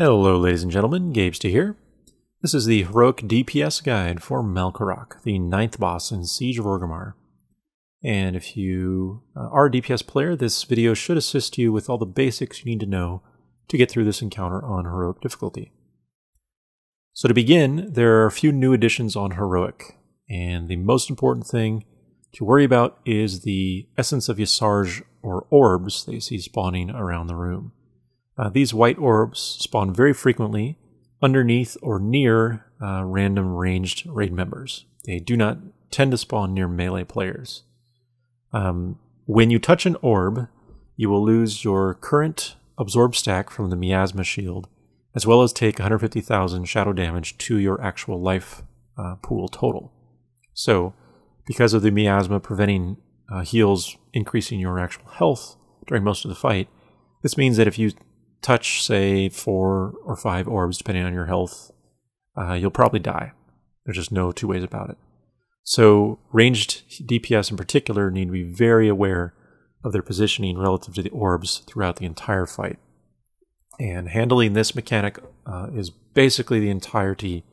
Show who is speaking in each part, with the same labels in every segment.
Speaker 1: Hello ladies and gentlemen, Gabester here. This is the Heroic DPS guide for Malkorok, the 9th boss in Siege of Orgrimmar. And if you are a DPS player, this video should assist you with all the basics you need to know to get through this encounter on Heroic difficulty. So to begin, there are a few new additions on Heroic, and the most important thing to worry about is the Essence of Yasarj, or orbs, that you see spawning around the room. These white orbs spawn very frequently underneath or near random ranged raid members. They do not tend to spawn near melee players. When you touch an orb, you will lose your current absorb stack from the miasma shield, as well as take 150,000 shadow damage to your actual life pool total. So, because of the miasma preventing heals increasing your actual health during most of the fight, this means that if you touch, say, 4 or 5 orbs, depending on your health, you'll probably die. There's just no two ways about it. So ranged DPS in particular need to be very aware of their positioning relative to the orbs throughout the entire fight. And handling this mechanic is basically the entirety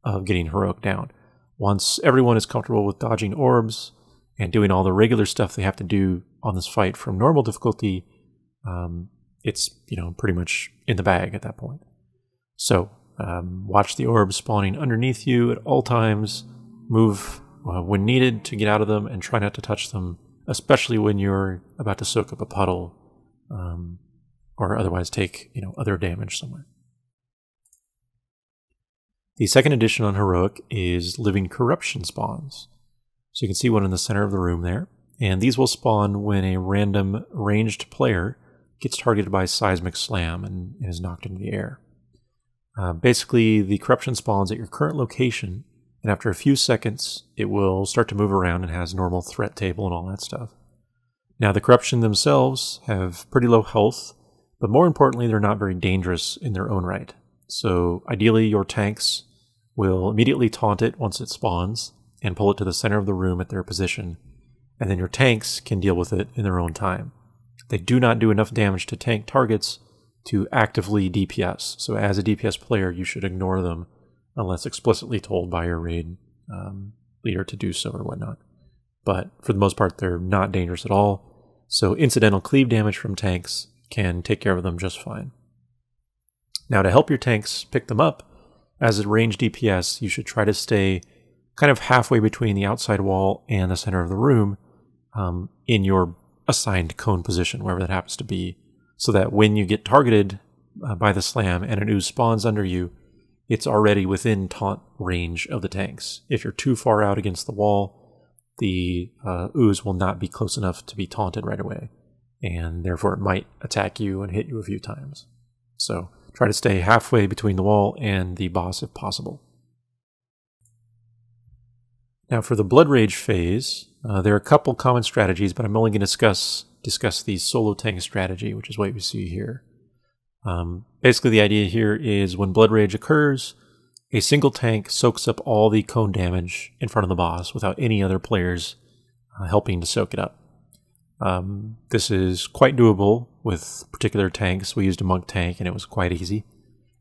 Speaker 1: of getting Heroic down. Once everyone is comfortable with dodging orbs and doing all the regular stuff they have to do on this fight from normal difficulty, it's, pretty much in the bag at that point. So, watch the orbs spawning underneath you at all times, move when needed to get out of them, and try not to touch them, especially when you're about to soak up a puddle, or otherwise take, other damage somewhere. The second addition on Heroic is Living Corruption spawns. So you can see one in the center of the room there, and these will spawn when a random ranged player gets targeted by Seismic Slam and is knocked into the air. Basically, the corruption spawns at your current location, and after a few seconds, it will start to move around and has normal threat table and all that stuff. Now, the corruption themselves have pretty low health, but more importantly, they're not very dangerous in their own right. So, ideally, your tanks will immediately taunt it once it spawns and pull it to the center of the room at their position, and then your tanks can deal with it in their own time. They do not do enough damage to tank targets to actively DPS. So as a DPS player, you should ignore them unless explicitly told by your raid leader to do so or whatnot. But for the most part, they're not dangerous at all. So incidental cleave damage from tanks can take care of them just fine. Now to help your tanks pick them up, as a ranged DPS, you should try to stay kind of halfway between the outside wall and the center of the room in your assigned cone position, wherever that happens to be, so that when you get targeted by the slam and an ooze spawns under you, it's already within taunt range of the tanks. If you're too far out against the wall, the ooze will not be close enough to be taunted right away, and therefore it might attack you and hit you a few times. So try to stay halfway between the wall and the boss if possible. Now for the Blood Rage phase, there are a couple common strategies, but I'm only going to discuss the solo tank strategy, which is what we see here. Basically the idea here is when Blood Rage occurs, a single tank soaks up all the cone damage in front of the boss without any other players helping to soak it up. This is quite doable with particular tanks. We used a monk tank and it was quite easy.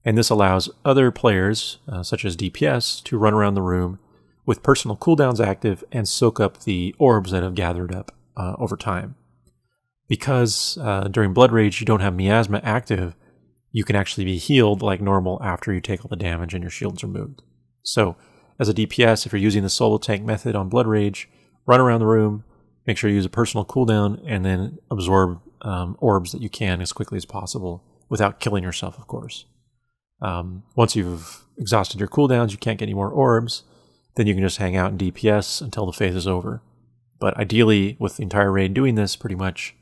Speaker 1: And this allows other players, such as DPS, to run around the room with personal cooldowns active and soak up the orbs that have gathered up over time. Because during Blood Rage you don't have miasma active, you can actually be healed like normal after you take all the damage and your shield's removed. So, as a DPS, if you're using the solo tank method on Blood Rage, run around the room, make sure you use a personal cooldown, and then absorb orbs that you can as quickly as possible without killing yourself, of course. Once you've exhausted your cooldowns, you can't get any more orbs, then you can just hang out in DPS until the phase is over. But ideally, with the entire raid doing this, pretty much,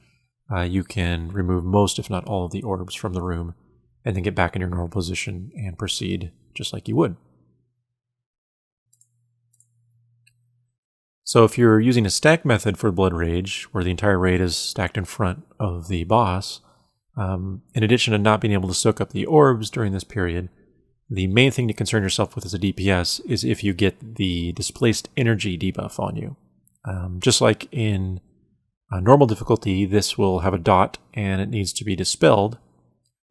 Speaker 1: you can remove most, if not all, of the orbs from the room, and then get back in your normal position and proceed just like you would. So if you're using a stack method for Blood Rage, where the entire raid is stacked in front of the boss, in addition to not being able to soak up the orbs during this period, the main thing to concern yourself with as a DPS is if you get the Displaced Energy debuff on you. Just like in normal difficulty, this will have a dot and it needs to be dispelled,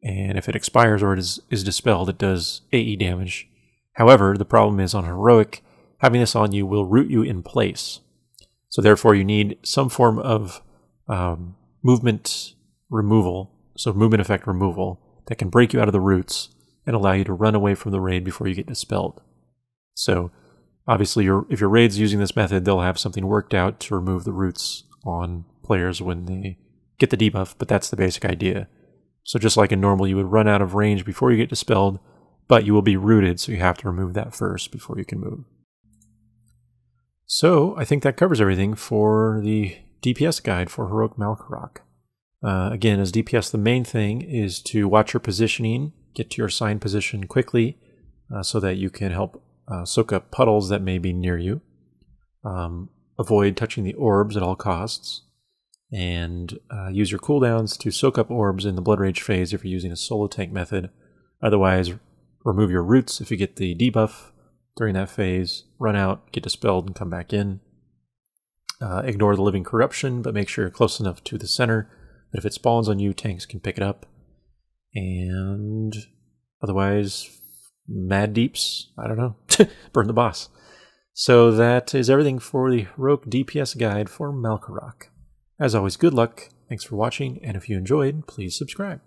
Speaker 1: and if it expires or it is dispelled, it does AE damage. However, the problem is on Heroic, having this on you will root you in place. So therefore you need some form of movement removal, so movement effect removal, that can break you out of the roots and allow you to run away from the raid before you get dispelled. So obviously if your raid's using this method, they'll have something worked out to remove the roots on players when they get the debuff, but that's the basic idea. So just like in normal, you would run out of range before you get dispelled, but you will be rooted, so you have to remove that first before you can move. So I think that covers everything for the DPS guide for Heroic Malkorok. Again, as DPS, the main thing is to watch your positioning, get to your assigned position quickly so that you can help soak up puddles that may be near you. Avoid touching the orbs at all costs, and use your cooldowns to soak up orbs in the Blood Rage phase if you're using a solo tank method. Otherwise, remove your roots if you get the debuff during that phase, run out, get dispelled, and come back in. Ignore the Living Corruption, but make sure you're close enough to the center that if it spawns on you, tanks can pick it up. And otherwise, mad deeps, I don't know, burn the boss. So that is everything for the Heroic DPS guide for Malkorok. As always, good luck, thanks for watching, and if you enjoyed, please subscribe.